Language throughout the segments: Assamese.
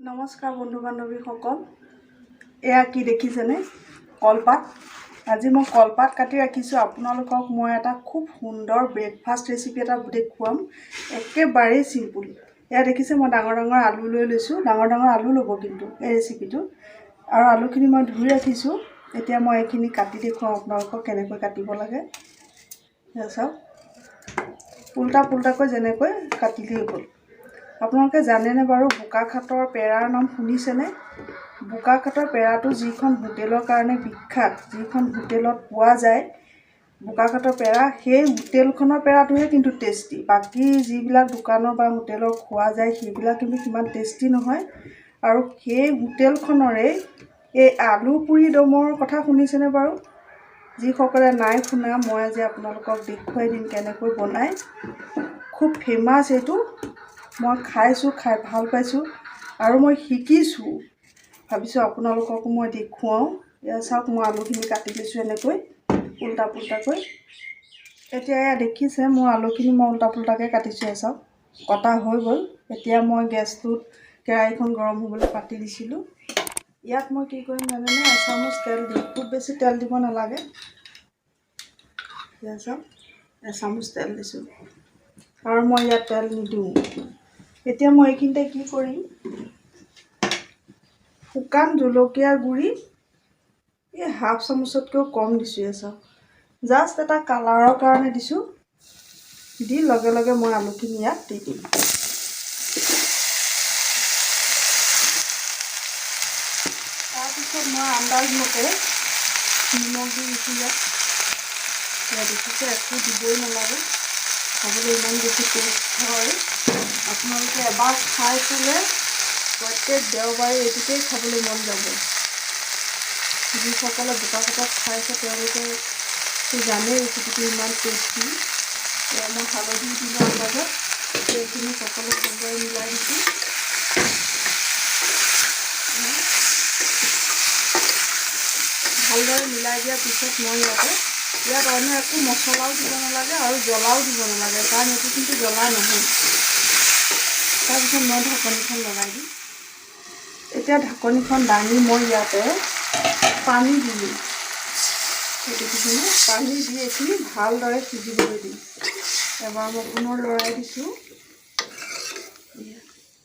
নমস্কাৰ বন্ধু বান্ধৱীসকল, এয়া কি দেখিছেনে? কলপাত। আজি মই কলপাত কাটি ৰাখিছোঁ। আপোনালোকক মই এটা খুব সুন্দৰ ব্ৰেকফাষ্ট ৰেচিপি এটা দেখুৱাম। একেবাৰেই চিম্পুল। এয়া দেখিছে, মই ডাঙৰ ডাঙৰ আলু লৈ লৈছোঁ। ডাঙৰ ডাঙৰ আলু ল'ব কিন্তু এই ৰেচিপিটো। আৰু আলুখিনি মই ধুই ৰাখিছোঁ। এতিয়া মই এইখিনি কাটি দেখুৱাম আপোনালোকক কেনেকৈ কাটিব লাগে। চাওক, উল্টা পুল্টাকৈ যেনেকৈ কাটিলেই হ'ল। আপোনালোকে জানেনে বাৰু বোকাখাতৰ পেৰাৰ নাম শুনিছেনে? বোকাখাতৰ পেৰাটো যিখন হোটেলৰ কাৰণে বিখ্যাত, যিখন হোটেলত পোৱা যায় বোকাখাতৰ পেৰা, সেই হোটেলখনৰ পেৰাটোহে কিন্তু টেষ্টি। বাকী যিবিলাক দোকানৰ বা হোটেলৰ খোৱা যায় সেইবিলাক কিন্তু সিমান টেষ্টি নহয়। আৰু সেই হোটেলখনৰে এই আলু পুৰি দমৰ কথা শুনিছেনে বাৰু? যিসকলে নাই শুনা, মই আজি আপোনালোকক দেখুৱাই দিম কেনেকৈ বনায়। খুব ফেমাছ এইটো। মই খাইছোঁ, খাই ভাল পাইছোঁ আৰু মই শিকিছোঁ। ভাবিছোঁ আপোনালোককো মই দেখুৱাওঁ। এয়া চাওক, মই আলুখিনি কাটি লৈছোঁ এনেকৈ উল্টা পুল্টাকৈ। এতিয়া এয়া দেখিছে, মোৰ আলুখিনি মই উল্টা পুল্টাকৈ কাটিছোঁ। এয়া চাওক, কটা হৈ গ'ল। এতিয়া মই গেছটোত কেৰাহীখন গৰম হ'বলৈ পাতি দিছিলোঁ। ইয়াত মই কি কৰিম জানেনে? এচামুচ তেল দিম। খুব বেছি তেল দিব নালাগে। এয়া চাওক, এচামুচ তেল দিছোঁ আৰু মই ইয়াত তেল নিদিওঁ। এতিয়া মই এইখিনিতে কি কৰিম, শুকান জলকীয়াৰ গুড়ি এই হাফ চামুচতকৈও কম দিছোঁ। এয়া চাওক, জাষ্ট এটা কালাৰৰ কাৰণে দিছোঁ। দি লগে লগে মই আলুখিনি ইয়াত দি দিম। তাৰপিছত মই আন্দাজ মতে নিমখ দি দিছোঁ ইয়াত। এয়া দেখিছে, একো দিবই নালাগে। খাবলৈ ইমান বেছি টেষ্ট হয়। আপোনালোকে এবাৰ খাই পেলাই প্ৰত্যেক দেওবাৰে এইটোকেই খাবলৈ মন যাব। যিসকলে বোকাখাতত খাইছে তেওঁলোকে জানেই ৰেচিপিটো ইমান টেষ্টি। এয়া মই হালধি দিলোঁ আন্দাজত। এইখিনি সকলো ভালদৰে মিলাই দিছোঁ। ভালদৰে মিলাই দিয়াৰ পিছত মই ইয়াত অন্য একো মছলাও দিব নালাগে আৰু জ্বলাও দিব নালাগে, কাৰণ এইটো কিন্তু জ্বলা নহয়। তাৰপিছত মই ঢাকনিখন লগাই দিম। এতিয়া ঢাকনিখন দাঙি মই ইয়াতে পানী দিলোঁ। দেখিছেনে? পানী দি এইখিনি ভালদৰে সিজিবলৈ দিম। এবাৰ মই পুনৰ লৰাই দিছোঁ।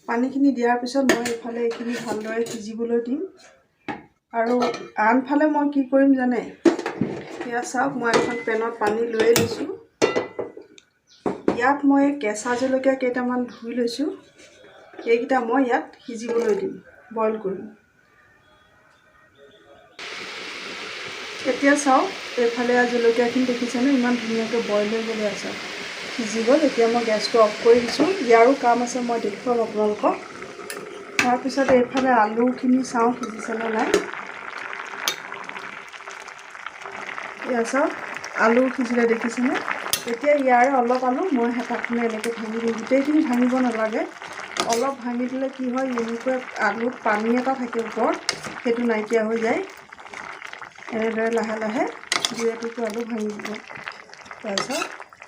পানীখিনি দিয়াৰ পিছত মই এইফালে এইখিনি ভালদৰে সিজিবলৈ দিম। আৰু আনফালে মই কি কৰিম জানে? এয়া চাওক, মই এখন পেনত পানী লৈয়ে লৈছোঁ। ইয়াত মই কেঁচা জলকীয়া কেইটামান ধুই লৈছোঁ। এইকেইটা মই ইয়াত সিজিবলৈ দিম, বইল কৰিম। এতিয়া চাওক, এইফালে জলকীয়াখিনি দেখিছেনে? ইমান ধুনীয়াকৈ বইল হৈ গ'লে আছে, সিজি গ'ল। এতিয়া মই গেছটো অফ কৰি দিছোঁ। ইয়াৰো কাম আছে, মই দেখুৱাম আপোনালোকক। তাৰপিছত এইফালে আলুখিনি চাওঁ সিজিছেনে নাই। এয়া চাওক, আলু সিজিলে দেখিছেনে? এতিয়া ইয়াৰে অলপ আলু মই হেতাখনে এনেকৈ ভাঙি দিম। গোটেইখিনি ভাঙিব নালাগে, অলপ ভাঙি দিলে কি হয়, এনেকুৱা আলুত পানী এটা থাকে ওপৰত, সেইটো নাইকিয়া হৈ যায়। এনেদৰে লাহে লাহে দুই এটুকুৰ আলু ভাঙি দিব। তাৰপিছত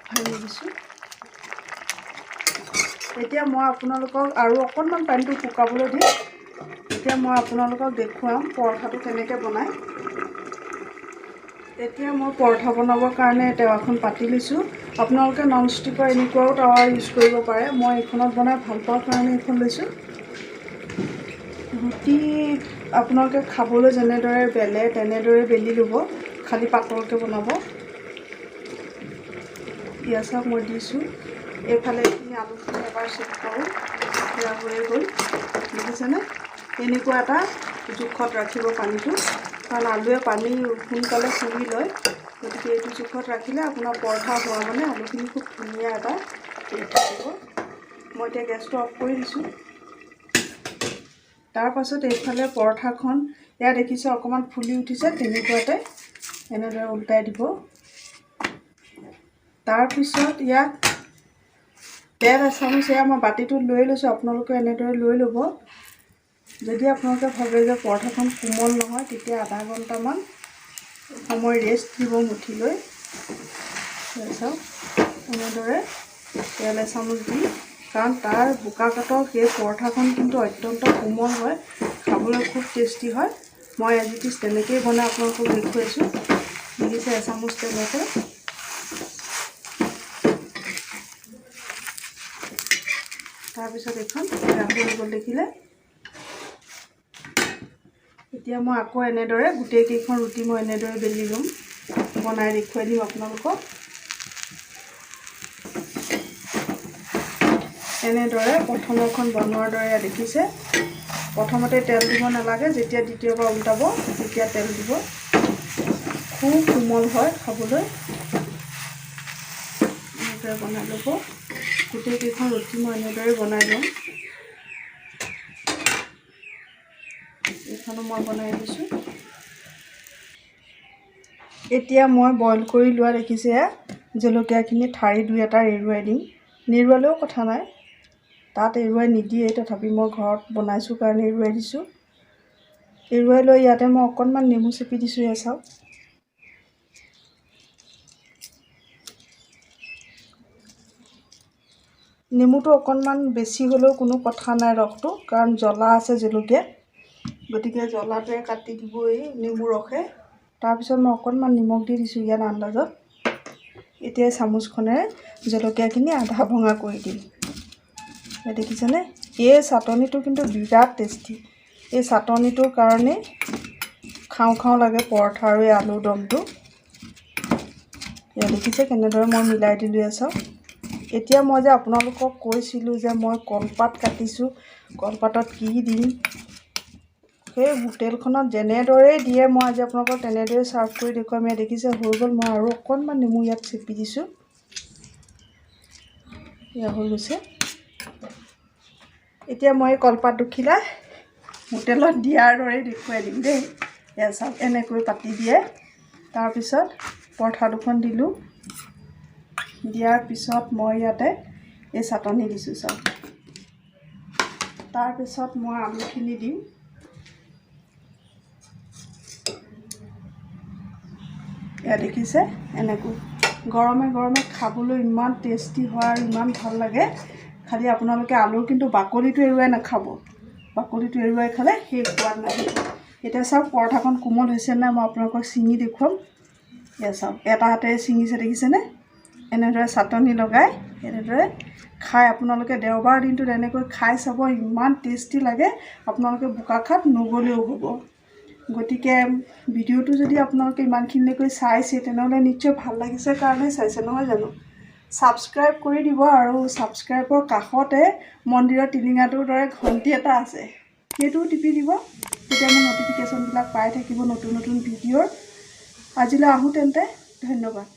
ভাঙি দিছোঁ। এতিয়া মই আপোনালোকক আৰু অকণমান পানীটো শুকাবলৈ দিম। এতিয়া মই আপোনালোকক দেখুৱাম পৰঠাটো কেনেকৈ বনায়। এতিয়া মই পৰঠা বনাবৰ কাৰণে টাৱাখন পাতি লৈছোঁ। আপোনালোকে ননষ্টিকৰ এনেকুৱাও টাৱা ইউজ কৰিব পাৰে। মই এইখনত বনাই ভাল পাওঁ কাৰণে এইখন লৈছোঁ। ৰুটি আপোনালোকে খাবলৈ যেনেদৰে বেলে তেনেদৰে বেলি ল'ব, খালি পাতলকৈ বনাব। এয়া চাওক, মই দিছোঁ। এইফালে এইখিনি আলুখিনি এবাৰ চেক কৰোঁ। এয়া হৈয়ে গ'ল, দেখিছেনে? এনেকুৱা এটা জোখত ৰাখিব পানীটো, কাৰণ আলুৱে পানী সোনকালে শুহি লয়। গতিকে এইটো জোখত ৰাখিলে আপোনাৰ পৰঠা হোৱা মানে আলুখিনি খুব ধুনীয়া এটা টেষ্ট থাকিব। মই এতিয়া গেছটো অফ কৰি দিছোঁ। তাৰপাছত এইফালে পৰঠাখন এয়া দেখিছে অকণমান ফুলি উঠিছে, তেনেকুৱাতে এনেদৰে উল্টাই দিব। তাৰপিছত ইয়াত তেল এচামুচ এয়া মই বাতিটোত লৈ লৈছোঁ। আপোনালোকে এনেদৰে লৈ ল'ব। যদি আপোনালোকে ভাবে যে পৰঠাখন কোমল নহয়, তেতিয়া আধা ঘণ্টামান সময় ৰেষ্ট দিব মুঠি লৈ। চাওক, এনেদৰে তেল এচামুচ দি কাৰণ তাৰ বোকাকাতৰ সেই পৰঠাখন কিন্তু অত্যন্ত কোমল হয়, খাবলৈ খুব টেষ্টি হয়। মই এজ ইট ইজ তেনেকৈয়ে বনাই আপোনালোকক দেখুৱাইছোঁ। দেখিছে এচামুচ তেলতে তাৰপিছত এখন ৰাখি হৈ গ'ল দেখিলে। এতিয়া মই আকৌ এনেদৰে গোটেইকেইখন ৰুটি মই এনেদৰে বেলি ল'ম, বনাই দেখুৱাই দিম আপোনালোকক। এনেদৰে প্ৰথমখন বনোৱাৰ দৰে দেখিছে। প্ৰথমতে তেল দিব নালাগে, যেতিয়া দ্বিতীয়বাৰ উল্টাব তেতিয়া তেল দিব। খুব কোমল হয় খাবলৈ। এনেদৰে বনাই ল'ব। গোটেইকেইখন ৰুটি মই এনেদৰে বনাই লওঁ। এইখনো মই বনাই দিছোঁ। এতিয়া মই বইল কৰি লোৱা দেখিছে জলকীয়াখিনি ঠাৰি 2-এটা এৰুৱাই দিম। নেৰুৱালেও কথা নাই, তাত এৰুৱাই নিদিয়ে, তথাপি মই ঘৰত বনাইছোঁ কাৰণে এৰুৱাই দিছোঁ। এৰুৱাই লৈ ইয়াতে মই অকণমান নেমু চেপি দিছোঁ। এয়া চাওক, নেমুটো অকণমান বেছি হ'লেও কোনো কথা নাই ৰসটো, কাৰণ জ্বলা আছে জলকীয়া, গতিকে জ্বলাটোৱে কাটি দিবই নেমু ৰসে। তাৰপিছত মই অকণমান নিমখ দি দিছোঁ ইয়াত আন্দাজত। এতিয়া চামুচখনেৰে জলকীয়াখিনি আধা ভঙা কৰি দিম। দেখিছেনে? এই চাটনিটো কিন্তু বিৰাট টেষ্টি। এই চাটনিটোৰ কাৰণে খাওঁ খাওঁ লাগে পৰঠা আৰু এই আলুৰ দমটো। এয়া দেখিছে কেনেদৰে মই মিলাই দিলোঁ। চাওক, এতিয়া মই যে আপোনালোকক কৈছিলোঁ যে মই কলপাত কাটিছোঁ, কলপাতত কি দিম, সেই হোটেলখনত যেনেদৰেই দিয়ে মই আজি আপোনালোকক তেনেদৰে ছাৰ্ভ কৰি দেখুৱাম। এয়া দেখিছে হৈ গ'ল। মই আৰু অকণমান নেমু ইয়াত চেপি দিছোঁ। এয়া হৈ গৈছে। এতিয়া মই কলপাত দুখিলা হোটেলত দিয়াৰ দৰেই দেখুৱাই দিম দেই। এয়া চাওক, এনেকৈ পাতি দিয়ে। তাৰপিছত পৰঠা দুখন দিলোঁ। দিয়াৰ পিছত মই ইয়াতে এই চাটনি দিছোঁ চাওক। তাৰপিছত মই আলুখিনি দিম। এয়া দেখিছে এনেকৈ গৰমে গৰমে খাবলৈ ইমান টেষ্টি হয় আৰু ইমান ভাল লাগে। খালি আপোনালোকে আলুৰ কিন্তু বাকলিটো এৰুৱাই নাখাব। বাকলিটো এৰুৱাই খালে সেই সোৱাদ নাহিব। এতিয়া চাওক পৰঠাখন কোমল হৈছে নাই, মই আপোনালোকক ছিঙি দেখুৱাম। এয়া চাওক, এটা হাতেৰে ছিঙিছে দেখিছেনে? এনেদৰে চাটনি লগাই এনেদৰে খাই আপোনালোকে দেওবাৰ দিনটোত এনেকৈ খাই চাব, ইমান টেষ্টি লাগে। আপোনালোকে বোকাখাট নগ'লেও হ'ব। গতিকে ভিডিঅ'টো যদি আপোনালোকে ইমানখিনিলৈকে চাইছে তেনেহ'লে নিশ্চয় ভাল লাগিছে কাৰণে চাইছে, নহয় জানো? ছাবস্ক্ৰাইব কৰি দিব, আৰু ছাবস্ক্ৰাইবৰ কাষতে মন্দিৰৰ টিলিঙাটোৰ দৰে ঘণ্টি এটা আছে, সেইটোও টিপি দিব। তেতিয়া মোৰ ন'টিফিকেশ্যনবিলাক পাই থাকিব নতুন নতুন ভিডিঅ'ৰ। আজিলৈ আহোঁ তেন্তে, ধন্যবাদ।